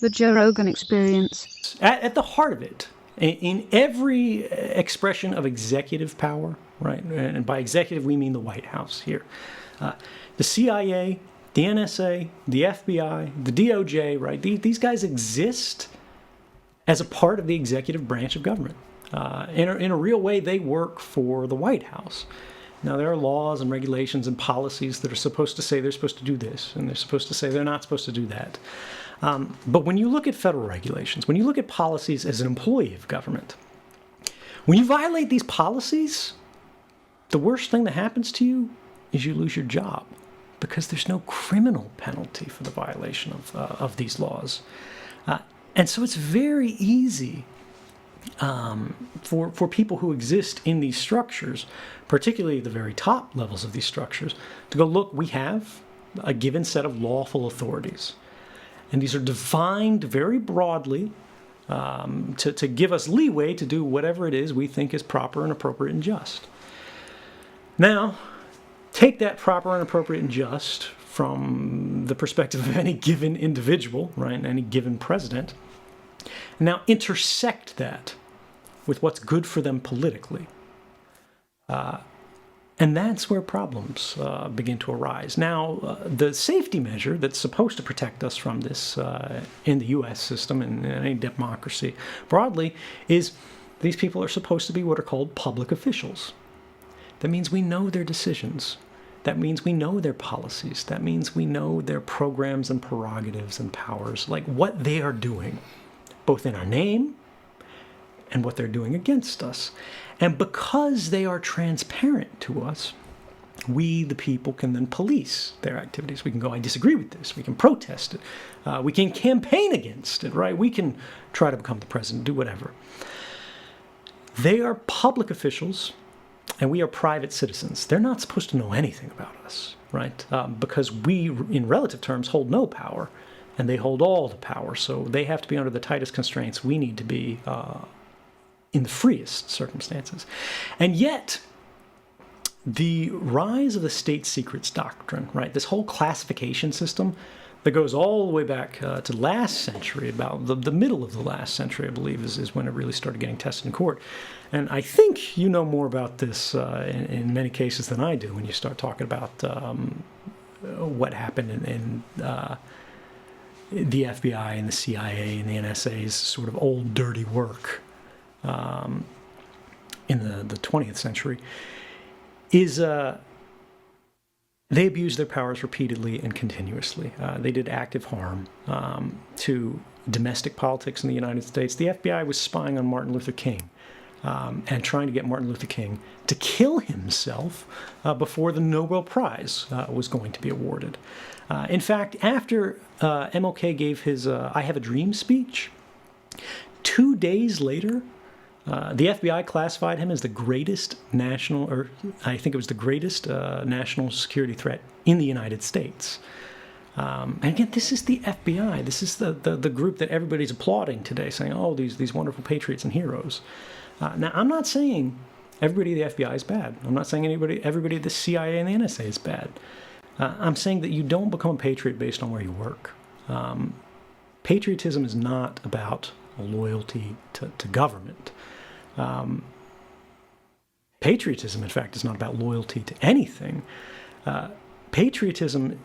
The Joe Rogan Experience. At the heart of it, in every expression of executive power, right, and by executive we mean the White House here, the CIA, the NSA, the FBI, the DOJ, right, these guys exist as a part of the executive branch of government. In a real way, they work for the White House. Now, there are laws and regulations and policies that are supposed to say they're supposed to do this, and they're supposed to say they're not supposed to do that. But when you look at federal regulations, when you look at policies as an employee of government, when you violate these policies, the worst thing that happens to you is you lose your job, because there's no criminal penalty for the violation of these laws. And so it's very easy for people who exist in these structures, particularly the very top levels of these structures, to go, look, we have a given set of lawful authorities. And these are defined very broadly to give us leeway to do whatever it is we think is proper and appropriate and just. Now, take that proper and appropriate and just from the perspective of any given individual, right, any given president. Now intersect that with what's good for them politically. And that's where problems begin to arise. Now, the safety measure that's supposed to protect us from this in the U.S. system and in any democracy broadly is these people are supposed to be what are called public officials. That means we know their decisions. That means we know their policies. That means we know their programs and prerogatives and powers, like what they are doing, both in our name and what they're doing against us. And because they are transparent to us, we, the people, can then police their activities. We can go, I disagree with this. We can protest it. We can campaign against it, right? We can try to become the president, do whatever. They are public officials, and we are private citizens. They're not supposed to know anything about us, right? Because we, in relative terms, hold no power, and they hold all the power. So they have to be under the tightest constraints. We need to be in the freest circumstances. And yet, the rise of the state secrets doctrine, right, this whole classification system that goes all the way back to last century, about the middle of the last century, I believe, is when it really started getting tested in court. And I think you know more about this in many cases than I do when you start talking about what happened in the FBI and the CIA and the NSA's sort of old dirty work in the 20th century, is they abused their powers repeatedly and continuously. They did active harm to domestic politics in the United States. The FBI was spying on Martin Luther King and trying to get Martin Luther King to kill himself before the Nobel Prize was going to be awarded. In fact, after MLK gave his I Have a Dream speech, 2 days later, the FBI classified him as the greatest national, or I think it was the greatest national security threat in the United States. And again, this is the FBI. This is the group that everybody's applauding today, saying, oh, these wonderful patriots and heroes. Now, I'm not saying everybody at the FBI is bad. I'm not saying everybody at the CIA and the NSA is bad. I'm saying that you don't become a patriot based on where you work. Patriotism is not about loyalty to government. Patriotism, in fact, is not about loyalty to anything. Patriotism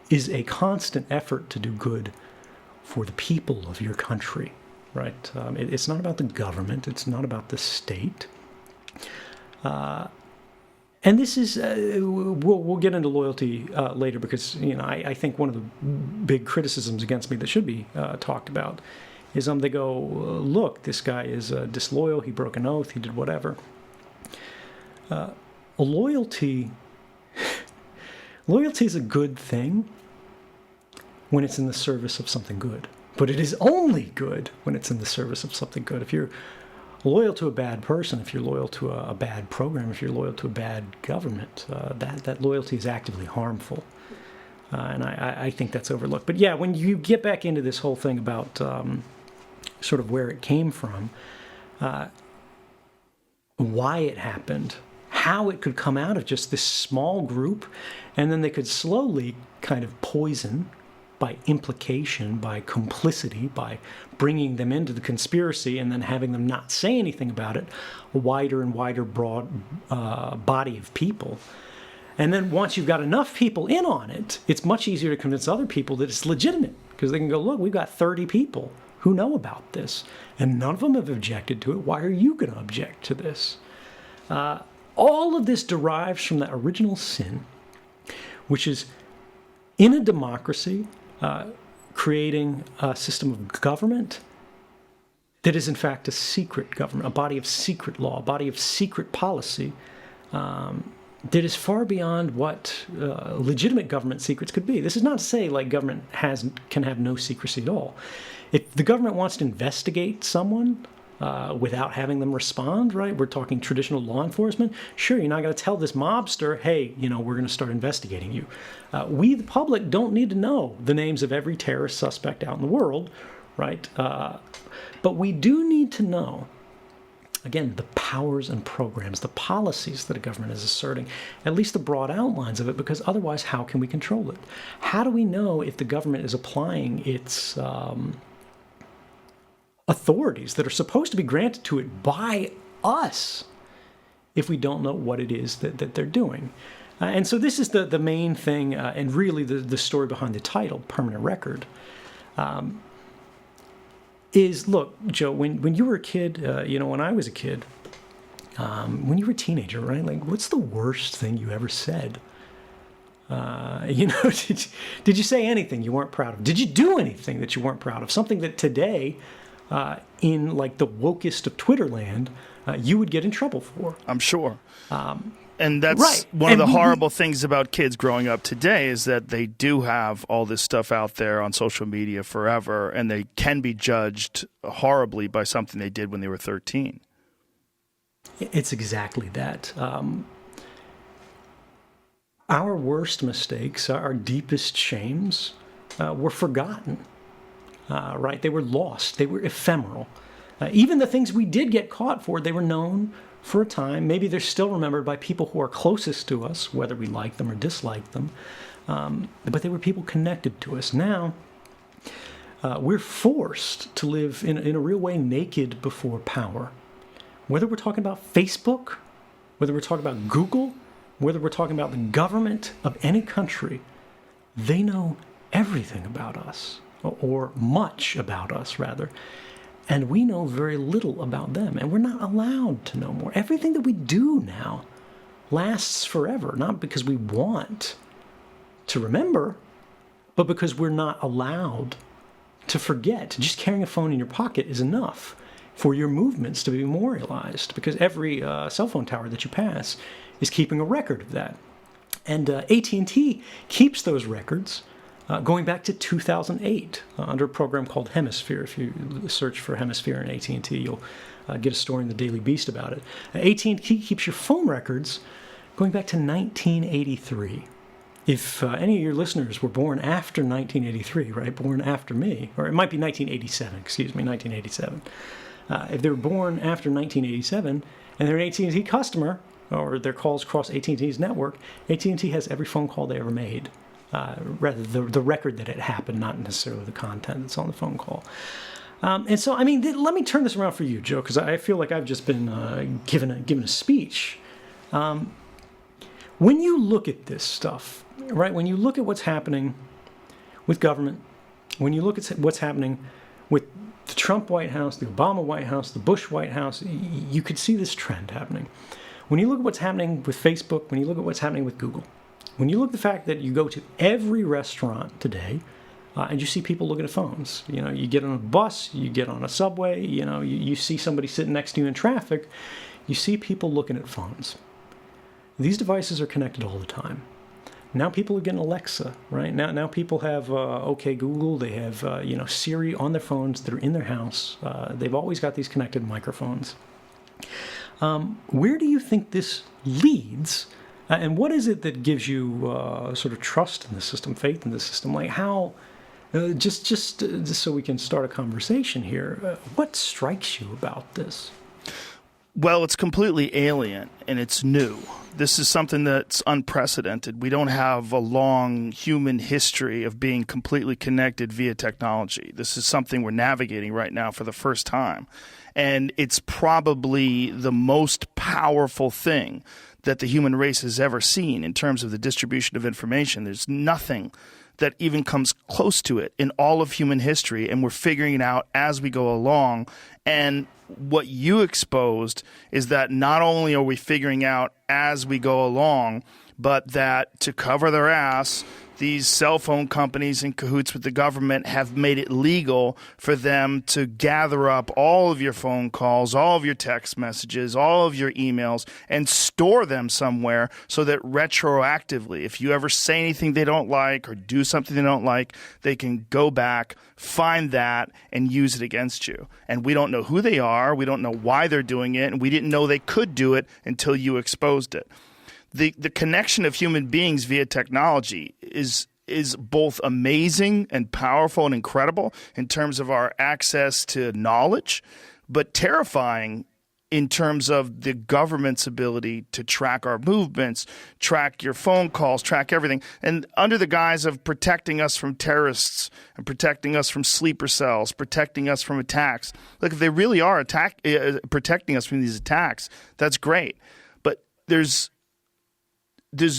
is a constant effort to do good for the people of your country, right? It's not about the government. It's not about the state. And this is, we'll get into loyalty later, because I think one of the big criticisms against me that should be talked about is they go, look, this guy is disloyal, he broke an oath, he did whatever. Loyalty is a good thing when it's in the service of something good. But it is only good when it's in the service of something good. If you're loyal to a bad person, if you're loyal to a bad program, if you're loyal to a bad government, that loyalty is actively harmful. And I think that's overlooked. But yeah, when you get back into this whole thing about sort of where it came from, why it happened, how it could come out of just this small group, and then they could slowly kind of poison by implication, by complicity, by bringing them into the conspiracy and then having them not say anything about it, a wider and wider broad body of people. And then once you've got enough people in on it, it's much easier to convince other people that it's legitimate, because they can go, look, we've got 30 people who know about this, and none of them have objected to it. Why are you going to object to this? All of this derives from that original sin, which is in a democracy, creating a system of government that is in fact a secret government, a body of secret law, a body of secret policy, that is far beyond what legitimate government secrets could be. This is not to say like government can have no secrecy at all. If the government wants to investigate someone without having them respond, right? We're talking traditional law enforcement. Sure, you're not going to tell this mobster, hey, we're going to start investigating you. We, the public, don't need to know the names of every terrorist suspect out in the world, right? But we do need to know, again, the powers and programs, the policies that a government is asserting, at least the broad outlines of it, because otherwise, how can we control it? How do we know if the government is applying its authorities that are supposed to be granted to it by us if we don't know what it is that they're doing? And so this is the main thing, and really the story behind the title, Permanent Record, is, look, Joe, when you were a kid, when I was a kid, when you were a teenager, right? Like, what's the worst thing you ever said? Did you say anything you weren't proud of? Did you do anything that you weren't proud of? Something that today, in like the wokest of Twitter land, you would get in trouble for. I'm sure. And that's right. One of the horrible things about kids growing up today is that they do have all this stuff out there on social media forever, and they can be judged horribly by something they did when they were 13. It's exactly that. Our worst mistakes, our deepest shames, were forgotten, right? They were lost. They were ephemeral. Even the things we did get caught for, they were known for a time. Maybe they're still remembered by people who are closest to us, whether we like them or dislike them. But they were people connected to us. Now, we're forced to live in a real way naked before power. Whether we're talking about Facebook, whether we're talking about Google, whether we're talking about the government of any country, they know everything about us, or much about us, rather. And we know very little about them, and we're not allowed to know more. Everything that we do now lasts forever, not because we want to remember, but because we're not allowed to forget. Just carrying a phone in your pocket is enough for your movements to be memorialized, because every cell phone tower that you pass is keeping a record of that. And AT&T keeps those records going back to 2008 under a program called Hemisphere. If you search for Hemisphere in AT&T, you'll get a story in the Daily Beast about it. AT&T keeps your phone records going back to 1983. If any of your listeners were born after 1983, right, born after me, or it might be 1987, if they were born after 1987 and they're an AT&T customer, or their calls cross AT&T's network, AT&T has every phone call they ever made. Rather the record that it happened, not necessarily the content that's on the phone call. And so, I mean, let me turn this around for you, Joe, because I feel like I've just been given a speech. When you look at this stuff, right, when you look at what's happening with government, when you look at what's happening with the Trump White House, the Obama White House, the Bush White House, you could see this trend happening. When you look at what's happening with Facebook, when you look at what's happening with Google, when you look at the fact that you go to every restaurant today and you see people looking at phones, you get on a bus, you get on a subway, you see somebody sitting next to you in traffic, you see people looking at phones. These devices are connected all the time. Now people are getting Alexa, right? Now people have OK Google, they have Siri on their phones that are in their house. They've always got these connected microphones. Where do you think this leads? And what is it that gives you sort of trust in the system, faith in the system? Like how, just so we can start a conversation here, what strikes you about this? Well, it's completely alien and it's new. This is something that's unprecedented. We don't have a long human history of being completely connected via technology. This is something we're navigating right now for the first time. And it's probably the most powerful thing that the human race has ever seen in terms of the distribution of information. There's nothing that even comes close to it in all of human history, and we're figuring it out as we go along. And what you exposed is that not only are we figuring out as we go along, but that to cover their ass, these cell phone companies in cahoots with the government have made it legal for them to gather up all of your phone calls, all of your text messages, all of your emails, and store them somewhere so that retroactively, if you ever say anything they don't like or do something they don't like, they can go back, find that, and use it against you. And we don't know who they are, we don't know why they're doing it, and we didn't know they could do it until you exposed it. The connection of human beings via technology is both amazing and powerful and incredible in terms of our access to knowledge, but terrifying in terms of the government's ability to track our movements, track your phone calls, track everything, and under the guise of protecting us from terrorists and protecting us from sleeper cells, protecting us from attacks. Look, if they really are protecting us from these attacks, that's great. But there's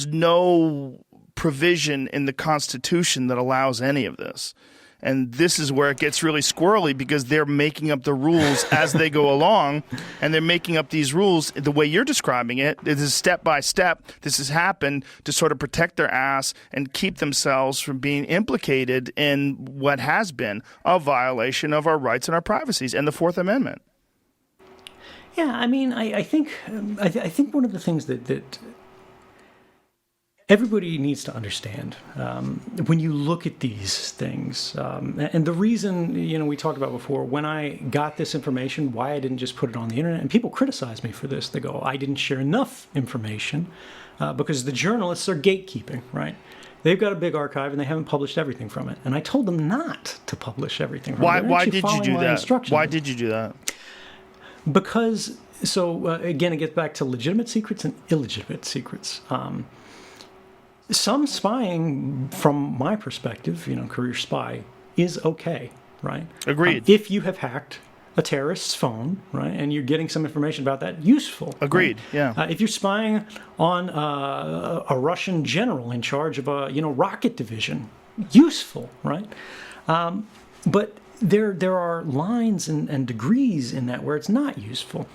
no provision in the Constitution that allows any of this. And this is where it gets really squirrely because they're making up the rules as they go along, and they're making up these rules the way you're describing it. This is step by step. This has happened to sort of protect their ass and keep themselves from being implicated in what has been a violation of our rights and our privacies and the Fourth Amendment. Yeah, I mean, I think one of the things that everybody needs to understand when you look at these things, and the reason, we talked about before, when I got this information, why I didn't just put it on the internet, and people criticize me for this. They go, I didn't share enough information because the journalists are gatekeeping, right? They've got a big archive and they haven't published everything from it. And I told them not to publish everything from it. Why did you do that? Why did you do that? Because, again, it gets back to legitimate secrets and illegitimate secrets. Some spying, from my perspective, career spy, is okay, right? Agreed. If you have hacked a terrorist's phone, right, and you're getting some information about that, useful. Agreed, right? Yeah. If you're spying on a Russian general in charge of a, rocket division, useful, right? But there are lines and degrees in that where it's not useful.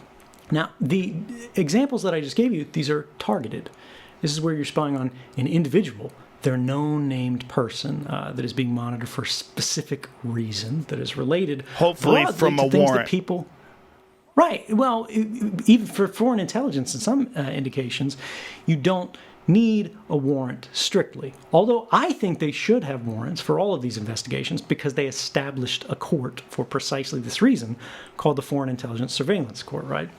Now, the examples that I just gave you, these are targeted. This is where you're spying on an individual, their known named person that is being monitored for a specific reason that is related, hopefully from a warrant. That people, right. Well, even for foreign intelligence, in some indications, you don't need a warrant strictly. Although I think they should have warrants for all of these investigations because they established a court for precisely this reason called the Foreign Intelligence Surveillance Court, right?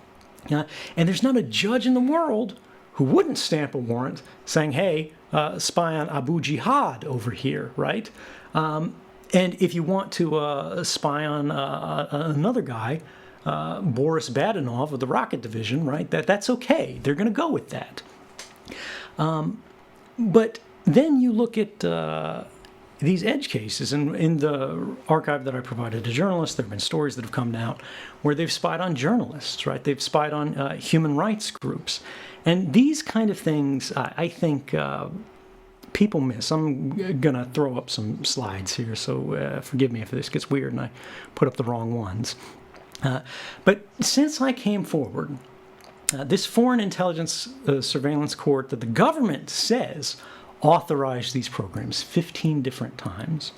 And there's not a judge in the world who wouldn't stamp a warrant saying, hey, spy on Abu Jihad over here, right? And if you want to spy on another guy, Boris Badenov of the Rocket Division, right, that's okay. They're going to go with that. But then you look at these edge cases, and in the archive that I provided to journalists, there have been stories that have come out where they've spied on journalists, right? They've spied on human rights groups. And these kind of things, I think people miss. I'm going to throw up some slides here, so forgive me if this gets weird and I put up the wrong ones. But since I came forward, this Foreign Intelligence Surveillance Court that the government says authorized these programs 15 different times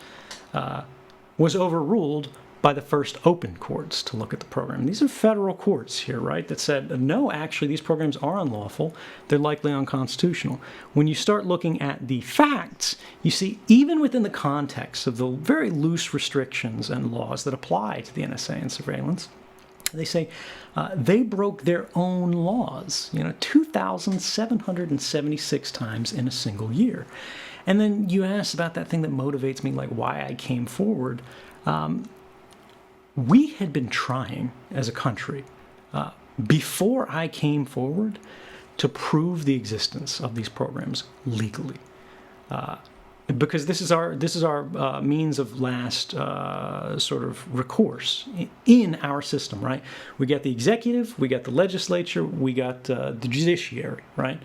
was overruled by the first open courts to look at the program. These are federal courts here, right, that said, no, actually, these programs are unlawful. They're likely unconstitutional. When you start looking at the facts, you see, even within the context of the very loose restrictions and laws that apply to the NSA and surveillance, they say they broke their own laws, 2,776 times in a single year. And then you asked about that thing that motivates me, like why I came forward. We had been trying as a country before I came forward to prove the existence of these programs legally. Because this is our means of last sort of recourse in our system, right? We got the executive, we got the legislature, we got the judiciary, right?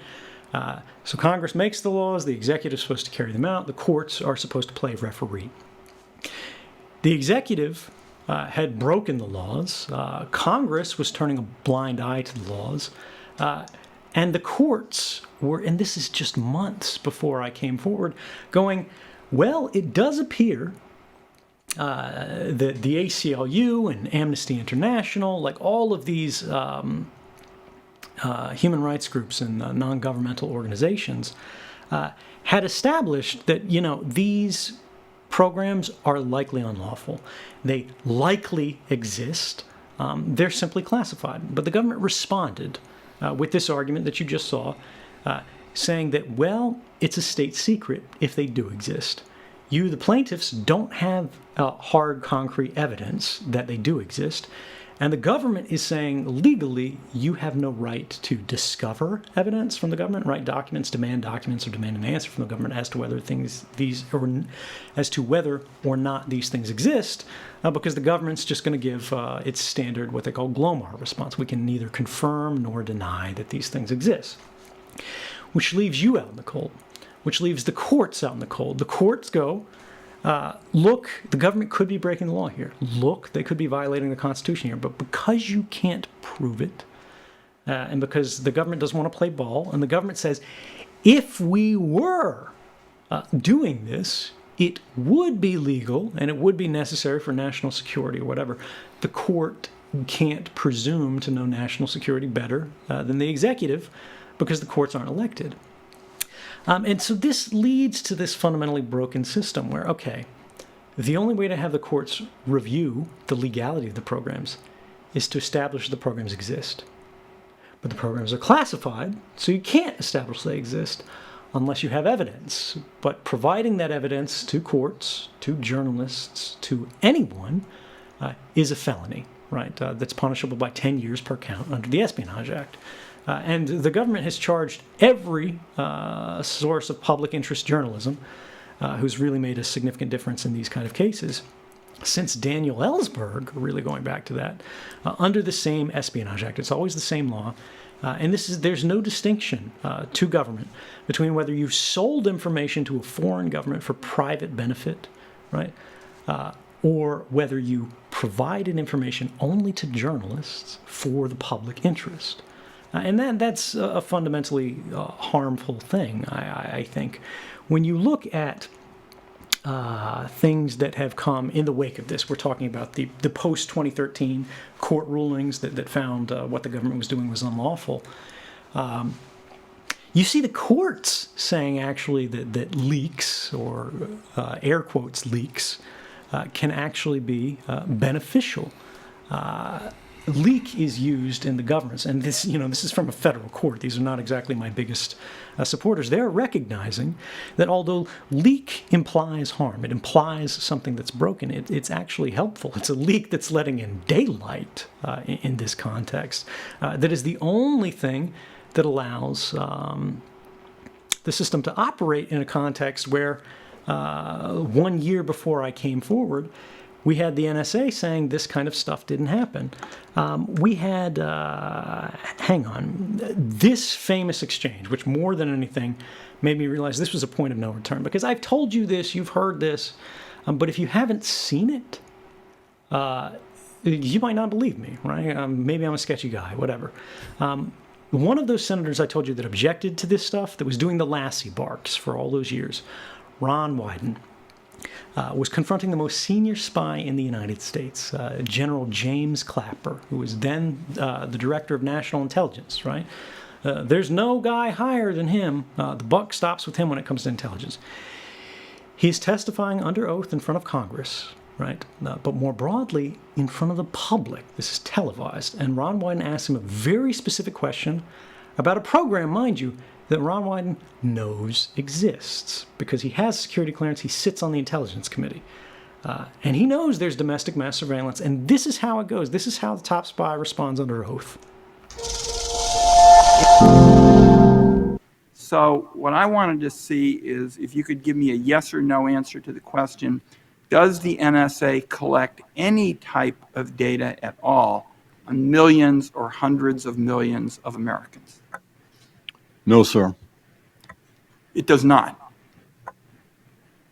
So Congress makes the laws, the executive is supposed to carry them out, the courts are supposed to play referee. The executive had broken the laws, Congress was turning a blind eye to the laws, and the courts were, and this is just months before I came forward, going, well, it does appear that the ACLU and Amnesty International, like all of these human rights groups and non-governmental organizations, had established that, these programs are likely unlawful. They likely exist. They're simply classified. But the government responded with this argument that you just saw, saying that, well, it's a state secret if they do exist. You, the plaintiffs, don't have hard, concrete evidence that they do exist. And the government is saying, legally, you have no right to discover evidence from the government, write documents, demand documents, or demand an answer from the government as to whether whether or not these things exist, because the government's just going to give its standard, what they call GLOMAR response. We can neither confirm nor deny that these things exist, which leaves you out in the cold, which leaves the courts out in the cold. The courts go, look, the government could be breaking the law here. Look, they could be violating the Constitution here. But because you can't prove it, and because the government doesn't want to play ball, and the government says, if we were doing this, it would be legal and it would be necessary for national security or whatever, the court can't presume to know national security better than the executive because the courts aren't elected. And so this leads to this fundamentally broken system where, okay, the only way to have the courts review the legality of the programs is to establish the programs exist. But the programs are classified, so you can't establish they exist unless you have evidence. But providing that evidence to courts, to journalists, to anyone is a felony, right? That's punishable by 10 years per count under the Espionage Act. And the government has charged every source of public interest journalism who's really made a significant difference in these kind of cases since Daniel Ellsberg, really going back to that, under the same Espionage Act. It's always the same law. And there's no distinction to government between whether you've sold information to a foreign government for private benefit, right, or whether you provided information only to journalists for the public interest. And that's a fundamentally harmful thing, I think. When you look at things that have come in the wake of this, we're talking about the post-2013 court rulings that found what the government was doing was unlawful. You see the courts saying actually that leaks, or air quotes leaks, can actually be beneficial. Leak is used in the governments, and this is from a federal court. These are not exactly my biggest supporters. They're recognizing that although leak implies harm, it implies something that's broken, it's actually helpful. It's a leak that's letting in daylight in this context. That is the only thing that allows the system to operate in a context where 1 year before I came forward, we had the NSA saying this kind of stuff didn't happen. We had, this famous exchange, which more than anything made me realize this was a point of no return. Because I've told you this, you've heard this, but if you haven't seen it, you might not believe me, right? Maybe I'm a sketchy guy, whatever. One of those senators I told you that objected to this stuff, that was doing the Lassie barks for all those years, Ron Wyden, was confronting the most senior spy in the United States, General James Clapper, who was then the director of national intelligence, right? There's no guy higher than him. The buck stops with him when it comes to intelligence. He's testifying under oath in front of Congress, right? But more broadly, in front of the public. This is televised. And Ron Wyden asked him a very specific question about a program, mind you, that Ron Wyden knows exists because he has security clearance. He sits on the Intelligence Committee. And he knows there's domestic mass surveillance. And this is how it goes. This is how the top spy responds under oath. So what I wanted to see is if you could give me a yes or no answer to the question, does the NSA collect any type of data at all on millions or hundreds of millions of Americans? No, sir. It does not.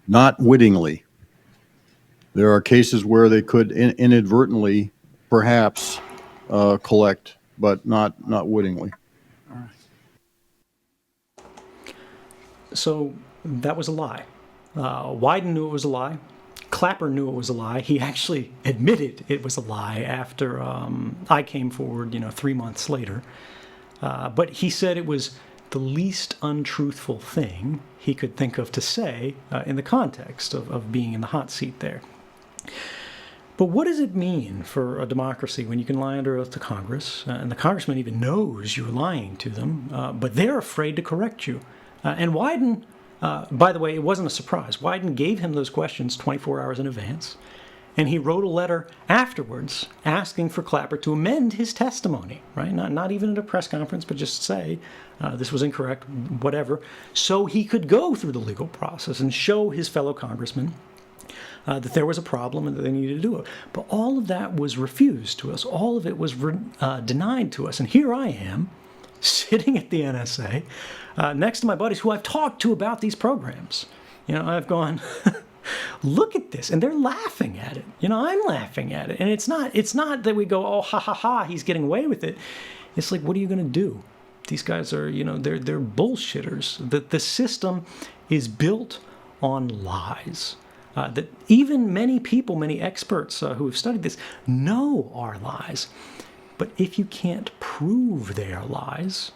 Not wittingly. There are cases where they could inadvertently, perhaps, collect, but not wittingly. So that was a lie. Wyden knew it was a lie. Clapper knew it was a lie. He actually admitted it was a lie after I came forward, 3 months later. But he said it was the least untruthful thing he could think of to say in the context of being in the hot seat there. But what does it mean for a democracy when you can lie under oath to Congress, and the congressman even knows you're lying to them, but they're afraid to correct you? And Wyden, by the way, it wasn't a surprise. Wyden gave him those questions 24 hours in advance, and he wrote a letter afterwards asking for Clapper to amend his testimony, right? Not even at a press conference, but just say this was incorrect, whatever, so he could go through the legal process and show his fellow congressmen that there was a problem and that they needed to do it. But all of that was refused to us. All of it was denied to us. And here I am, sitting at the NSA, next to my buddies who I've talked to about these programs. I've gone, look at this, and they're laughing at it. I'm laughing at it. And it's not that we go, oh, ha, ha, ha, he's getting away with it. It's like, what are you going to do? These guys are, they're bullshitters. The system is built on lies. That even many people, many experts who have studied this know are lies. But if you can't prove they are lies,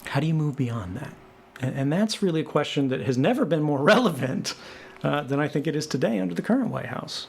how do you move beyond that? And that's really a question that has never been more relevant than I think it is today under the current White House.